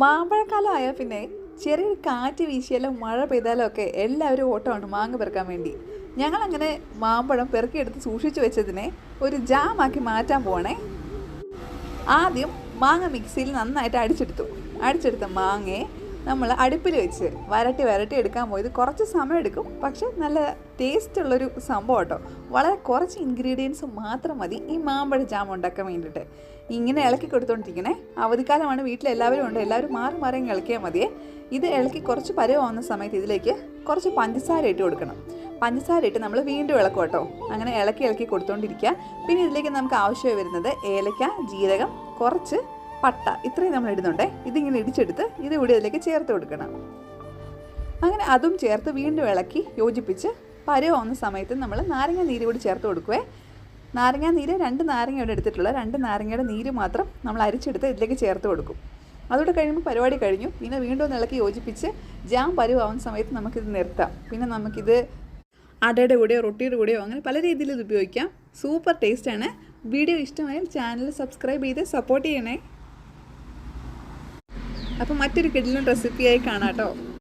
മാമ്പഴക്കാലം ആയാൽ പിന്നെ ചെറിയൊരു കാറ്റ് വീശിയാലോ മഴ പെയ്താലോ ഒക്കെ എല്ലാവരും ഓട്ടമാണ് മാങ്ങ പെറുക്കാൻ വേണ്ടി. ഞങ്ങളങ്ങനെ മാമ്പഴം പെറുക്കിയെടുത്ത് സൂക്ഷിച്ചു വെച്ചതിനെ ഒരു ജാമാക്കി മാറ്റാൻ പോകണേ. ആദ്യം മാങ്ങ മിക്സിയിൽ നന്നായിട്ട് അടിച്ചെടുത്ത മാങ്ങയെ നമ്മൾ അടുപ്പിൽ വെച്ച് വരട്ടി എടുക്കാൻ പോയത് കുറച്ച് സമയം എടുക്കും. പക്ഷെ നല്ല ടേസ്റ്റ് ഉള്ളൊരു സംഭവം കേട്ടോ. വളരെ കുറച്ച് ഇൻഗ്രീഡിയൻസ് മാത്രം മതി ഈ മാമ്പഴ ജാം ഉണ്ടാക്കാൻ വേണ്ടിയിട്ട്. ഇങ്ങനെ ഇളക്കി കൊടുത്തോണ്ടിരിക്കണേ. അവധിക്കാലമാണ്, വീട്ടിലെല്ലാവരും ഉണ്ട്, എല്ലാവരും മാറി ഇളക്കിയാൽ മതിയേ. ഇത് ഇളക്കി കുറച്ച് പരുവാകുന്ന സമയത്ത് ഇതിലേക്ക് കുറച്ച് പഞ്ചസാര ഇട്ട് കൊടുക്കണം. പഞ്ചസാര ഇട്ട് നമ്മൾ വീണ്ടും ഇളക്കും കേട്ടോ. അങ്ങനെ ഇളക്കി കൊടുത്തോണ്ടിരിക്കുക. പിന്നെ ഇതിലേക്ക് നമുക്ക് ആവശ്യമായി വരുന്നത് ഏലക്ക, ജീരകം, കുറച്ച് പട്ട, ഇത്രയും നമ്മൾ ഇടുന്നുണ്ട്. ഇതിങ്ങനെ ഇടിച്ചെടുത്ത് ഇത് കൂടി അതിലേക്ക് ചേർത്ത് കൊടുക്കണം. അങ്ങനെ അതും ചേർത്ത് വീണ്ടും ഇളക്കി യോജിപ്പിച്ച് പരുവാകുന്ന സമയത്ത് നമ്മൾ നാരങ്ങ നീര് കൂടി ചേർത്ത് കൊടുക്കുവേ. നാരങ്ങ നീര് 2 നാരങ്ങയോടെ എടുത്തിട്ടുള്ള 2 നാരങ്ങയുടെ നീര് മാത്രം നമ്മൾ അരിച്ചെടുത്ത് ഇതിലേക്ക് ചേർത്ത് കൊടുക്കും. അതോടെ കഴിയുമ്പോൾ പരിപാടി കഴിഞ്ഞു. പിന്നെ വീണ്ടും ഒന്ന് ഇളക്കി യോജിപ്പിച്ച് ജാം പരുവാകുന്ന സമയത്ത് നമുക്കിത് നിർത്താം. പിന്നെ നമുക്കിത് അടയുടെ കൂടെയോ റൊട്ടിയുടെ കൂടെയോ അങ്ങനെ പല രീതിയിൽ ഇത് ഉപയോഗിക്കാം. സൂപ്പർ ടേസ്റ്റാണ്. വീഡിയോ ഇഷ്ടമായാൽ ചാനൽ സബ്സ്ക്രൈബ് ചെയ്ത് സപ്പോർട്ട് ചെയ്യണേ. അപ്പോൾ മറ്റൊരു കിടിലൻ റെസിപ്പിയായി കാണാം കേട്ടോ.